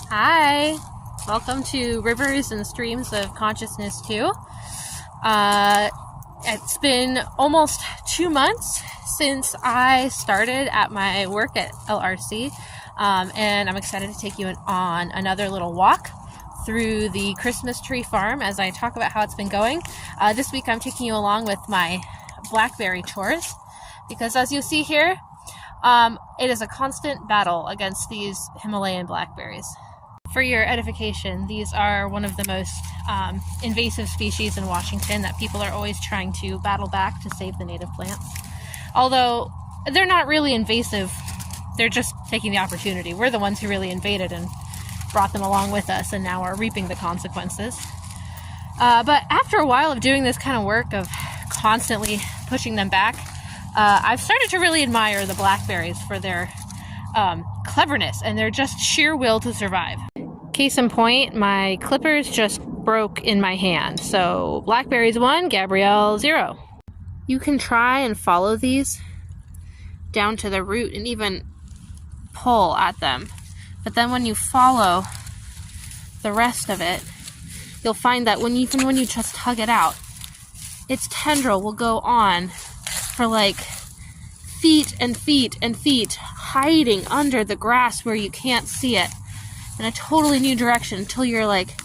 Hi, welcome to Rivers and Streams of Consciousness 2. It's been almost 2 months since I started at my work at LRC, and I'm excited to take you on another little walk through the Christmas tree farm as I talk about how it's been going. This week I'm taking you along with my Blackberry chores, because as you see here, it is a constant battle against these Himalayan blackberries. For your edification, these are one of the most invasive species in Washington that people are always trying to battle back to save the native plants. Although they're not really invasive, they're just taking the opportunity. We're the ones who really invaded and brought them along with us and now are reaping the consequences. But after a while of doing this kind of work of constantly pushing them back, I've started to really admire the blackberries for their cleverness and their just sheer will to survive. Case in point, my clippers just broke in my hand. So blackberries 1, Gabrielle 0. You can try and follow these down to the root and even pull at them. But then when you follow the rest of it, you'll find that even when you just tug it out, its tendril will go on for like feet and feet and feet, hiding under the grass where you can't see it in a totally new direction until you're like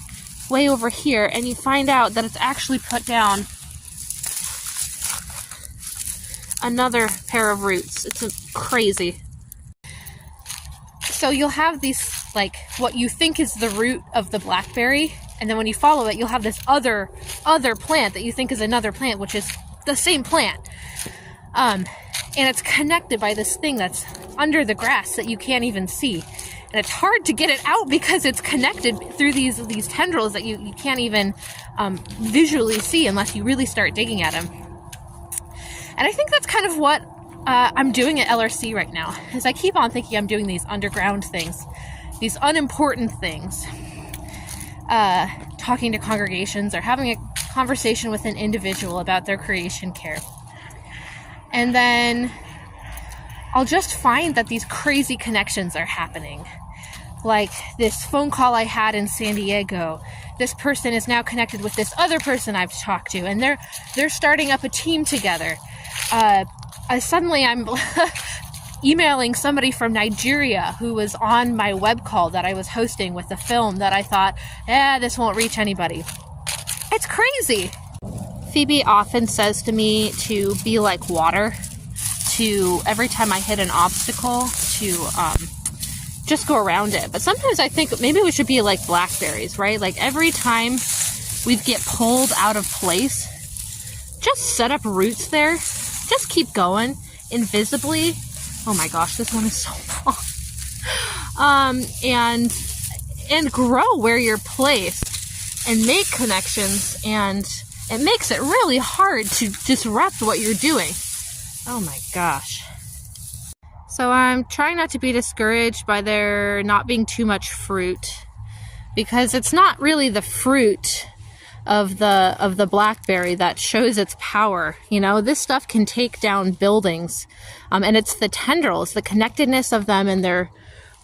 way over here and you find out that it's actually put down another pair of roots. It's crazy. So you'll have these, like, what you think is the root of the blackberry, and then when you follow it, you'll have this other plant that you think is another plant, which is the same plant. And it's connected by this thing that's under the grass that you can't even see. And it's hard to get it out because it's connected through these tendrils that you can't even visually see unless you really start digging at them. And I think that's kind of what I'm doing at LRC right now, is I keep on thinking I'm doing these underground things, these unimportant things, talking to congregations or having a conversation with an individual about their creation care. And then I'll just find that these crazy connections are happening. Like this phone call I had in San Diego. This person is now connected with this other person I've talked to, and they're starting up a team together. Suddenly I'm emailing somebody from Nigeria who was on my web call that I was hosting with a film that I thought, this won't reach anybody. It's crazy. Phoebe often says to me to be like water, to every time I hit an obstacle, to just go around it. But sometimes I think maybe we should be like blackberries, right? Like every time we get pulled out of place, just set up roots there. Just keep going invisibly. Oh my gosh, this one is so long. And grow where you're placed and make connections, and it makes it really hard to disrupt what you're doing. Oh my gosh. So I'm trying not to be discouraged by there not being too much fruit, because it's not really the fruit of the blackberry that shows its power. You know, this stuff can take down buildings, and it's the tendrils, the connectedness of them, and their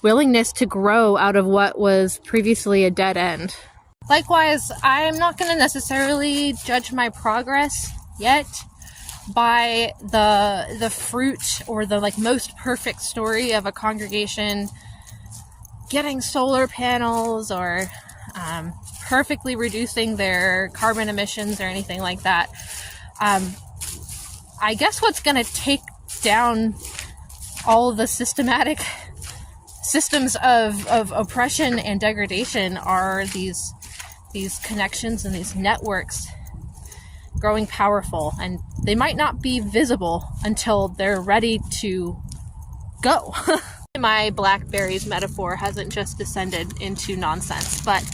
willingness to grow out of what was previously a dead end. Likewise, I'm not going to necessarily judge my progress yet by the fruit or the most perfect story of a congregation getting solar panels or perfectly reducing their carbon emissions or anything like that. I guess what's going to take down all the systematic systems of oppression and degradation are these connections and these networks growing powerful, and they might not be visible until they're ready to go. My blackberries metaphor hasn't just descended into nonsense, but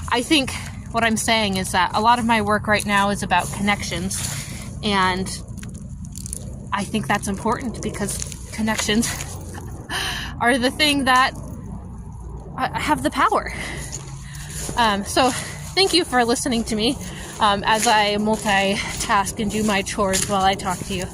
I think what I'm saying is that a lot of my work right now is about connections, and I think that's important because connections are the thing that have the power. So thank you for listening to me as I multitask and do my chores while I talk to you.